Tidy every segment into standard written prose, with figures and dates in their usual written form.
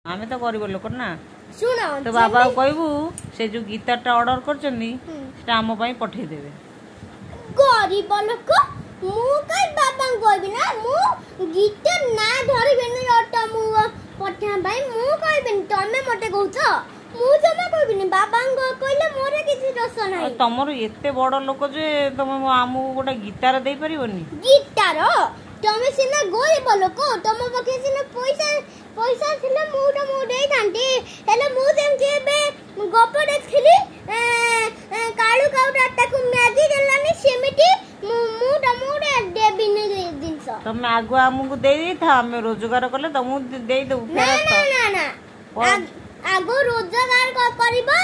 आम तो गरीब लोक ना सुन तो बाबा कहबू से जो गिटार ऑर्डर करम पठेदेवे गरीब लोक मु कई बाबा कहबी ना मु गिटार ना धरिबेनी तुम पठा भाई मु कहबेनी तमे मते कहूछ मु जमा कहबीनी बाबा कहले मोर किसी दोष नाही तमर एते बड़ लोक जे तुम आमु गोटे गिटार दे परिबनी गिटार तमे सिना गरीब लोक तम पखे सिना पैसा पैसा थिले मु दे थांती हेले मु जेम के बे गप देखली काळू काउटा ताकू मैगी देलानी सेमिटी मु देबिनी दिनस तमे आगु आमु दे दी था हम रोजगार करले तमु दे दउ ना ना ना आगु रोजगार करबो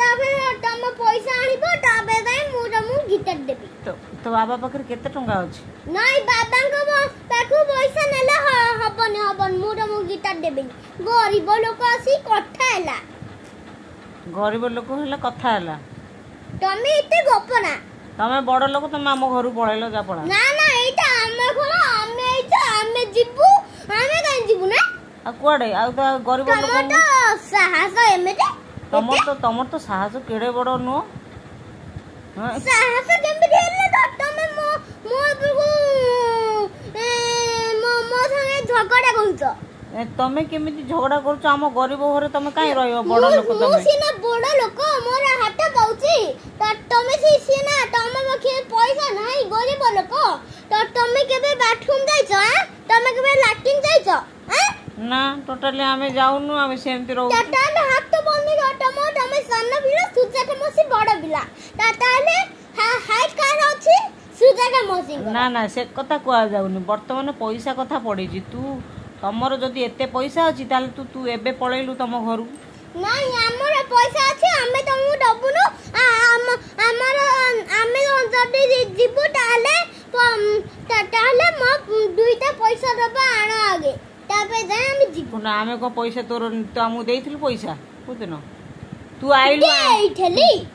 ताबे तम पैसा आनिबो ताबे जाय मु गिटार देबी तो बाबा पाखर केते टंका अछि नाही बाबा को ताकू पैसा नेला हबन मु गिटार देबिनी गरीब लोक आसी कथा हैला गरीब लोक हैला कथा हैला तमे इते गपना तमे बड़ लोक तमे हम घर पळैलो जा पळा ना ना एटा हम घर हमें जिबू हमें कहीं जिबू ना आ कोडे आ तो गरीब लोक तो साहस एमेते तमर तो साहस केड़े बड़ नो साहस केमते हेले तो तमे मो संगे झगड़ा करूछ तमे केमिति झगड़ा करूछ हम गरीब घरे तमे काई रहयो बड़ लोक तमे मु सिना बड़ लोक मोर हाथ पाउची त तमे सिना तमे बखे पैसा नाही गरीब लोक त तमे केबे बाथरूम जाइछ तमे केबे लैट्रिन जाइछ ना टोटली हमें जाउनु हमें सेमति रहू ताले हाथ बंद कर तमे सन्न बिला सुजाटा मसी बड़ बिला ताले हाइट कार अछि सुजाटा मसी ना ना से कथा कुआ जाउनी वर्तमान पैसा कथा पड़ी जी तू तमर जदी एते पैसा अछि ताले तू एबे पळैलु तम घरु नाही हमर पैसा अछि हमें तमु दबुनु हमर हमें जदी जिबु ताले म दुईटा पैसा दबा आनो आगे तापे जाय हम जिबु ना हमें को पैसा तोर तो हमु देइथिलु पैसा बुझनो तू आइलु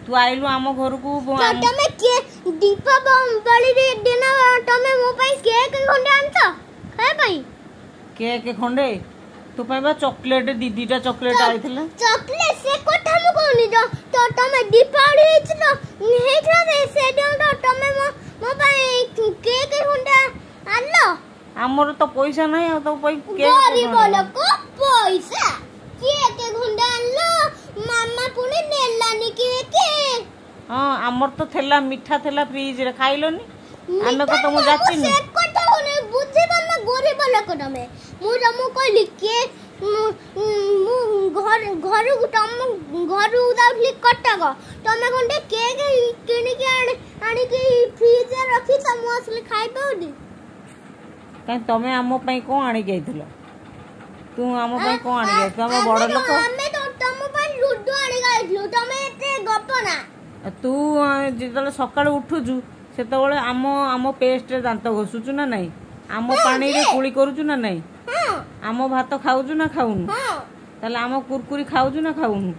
तू आइलु हम घर को तमे के दीपा बली दिन तमे मो पई केक खंडे आनछ खाय पई केक खंडे तू पई चॉकलेट दीदीटा चॉकलेट आइथिला चॉकलेट से कोठा मु कोनी तो तमे दीपावली हेइछला से तो तमे मो पई केक खंडे आनलो हमर तो पैसा नहीं आ तो पई केक गरीब लोक पैसा केक खंडे आनलो मामा पुनी नेलानी केक हां हमर तो थेला मीठा थेला फ्रिज रे खाइलोनी हमें को तो मु जाची नहीं से कोठा कोने बुझे बना गरीब लोक तमे मु कहली के मु घर तम घर उदाउली कटक तमे कोंडे केक किनी के आनी के फ्रिज रे रखी तम असली खाइ पउडी कहीं तमे आमो पई को आनी गइथिलो तू आमो पई को आनी गइ तमे बड़ लोक हमें तो तम पई लुडो आनी गइथिलु तमे एते गपना तू जेतले सकाळ उठुजु सेतबेले आमो पेस्ट रे दांत घसुचु ना नहीं आमो पानी रे कुली करूचु ना नहीं हां आमो भात खाउचु ना खाउनु हां ताले आमो कुरकुरी खाउचु ना खाउनु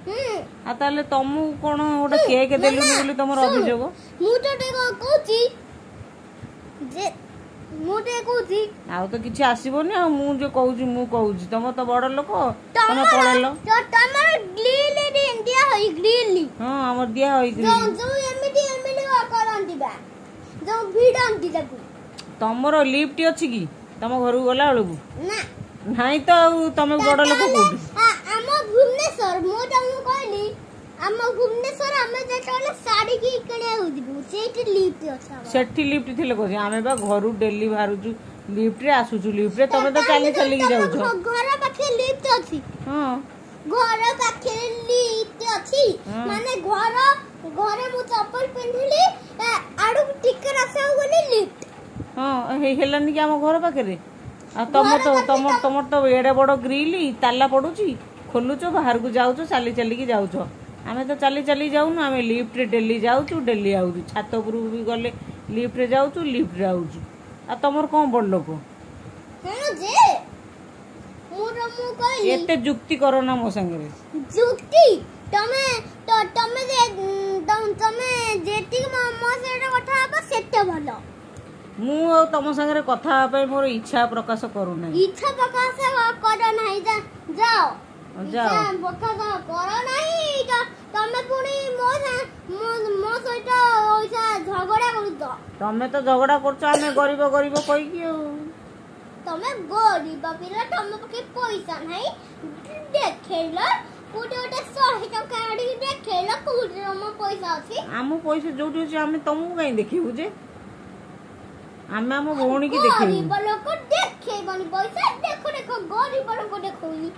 आ ताले तमु कोन ओटा केक देलुनी बोली तमर अभियोग मु तो कहूची जे मुटे कहूची आउ तो किछि आसीबोनी आ मु जे कहूची तम तो बड़ लोक तमे पळेलो तो तमर ग्रिल इंडिया होई ग्रिल हां हमर दिया होई ग्रिल जो एमिटी करंती बा जो भिडंती ताकू तमर लिफ्ट अछि की तम घर गला बेलू ना नाही तो तमे बड़ लोक कोठी हम भुवनेश्वर मो तमु कहली हम भुवनेश्वर हम जेतले साड़ी की कणे होदिबु सेठी लिफ्ट अछि सेठी लिफ्ट थिले कोसी आमे बा घरु डेली बाहरुजु लिफ्ट रे आसुजु लिफ्ट रे तमे तो चली के जाउछो घर पाखे लिफ्ट अछि हां घर पाखे लिफ्ट अछि माने घरे मु चप्पल पिन्धिली आडू टिकर आसा गली लिफ्ट हां हेलनी कि हम घर पाखे रे आ तमर तो एडे बड़ ग्रिल ताला पडुची खोलुचो बाहर को जाउचो चली की जाउचो आमे तो चली जाउनु आमे लिफ्ट रे डेली जाउचु डेली आउचु छात ऊपर भी गले लिफ्ट रे जाउचु लिफ्ट रे आउचु आ तमर कोन बड़ लोक हां जे मु कहली एते जुक्ति करो ना मो संगे रे जुक्ति तमे जेती मो से कथा अब सेते भलो मु तम संगे कथा मोर इच्छा प्रकाश करू ना इच्छा प्रकाश कर नहीं जाओ ଯାଅ ବୋକା କର ନାହିଁ ତମେ ପୁଣି ମୋ ସହିତ ପଇସା ଝଗଡା କରୁଛ। ତମେ ତ ଝଗଡା କରୁଛ ଆମେ ଗରିବ ଗରିବ କହିକି ଆଉ। ତମେ ଗରିବ ପିଲା ତମ ପାଖେ ପଇସା ନାହିଁ ଦେଖେଇଲ କୋଉଠି ଗୋଟେ 100 ଟଙ୍କା ଆଣିକି ଦେଖେଇଲ କୋଉଠି ତମ ପଇସା ଅଛି। ଆମ ପଇସା ଯୋଉଠି ଅଛି ଆମେ ତମକୁ କାଇଁ ଦେଖେଇବୁ ଯେ ଆମେ ଆମ ଭଉଣୀ କି ଦେଖେଇବୁ। ଗରିବ ଲୋକ ଦେଖେଇବନି ପଇସା ଦେଖ ଗରିବ ଲୋକ ଦେଖଉନି।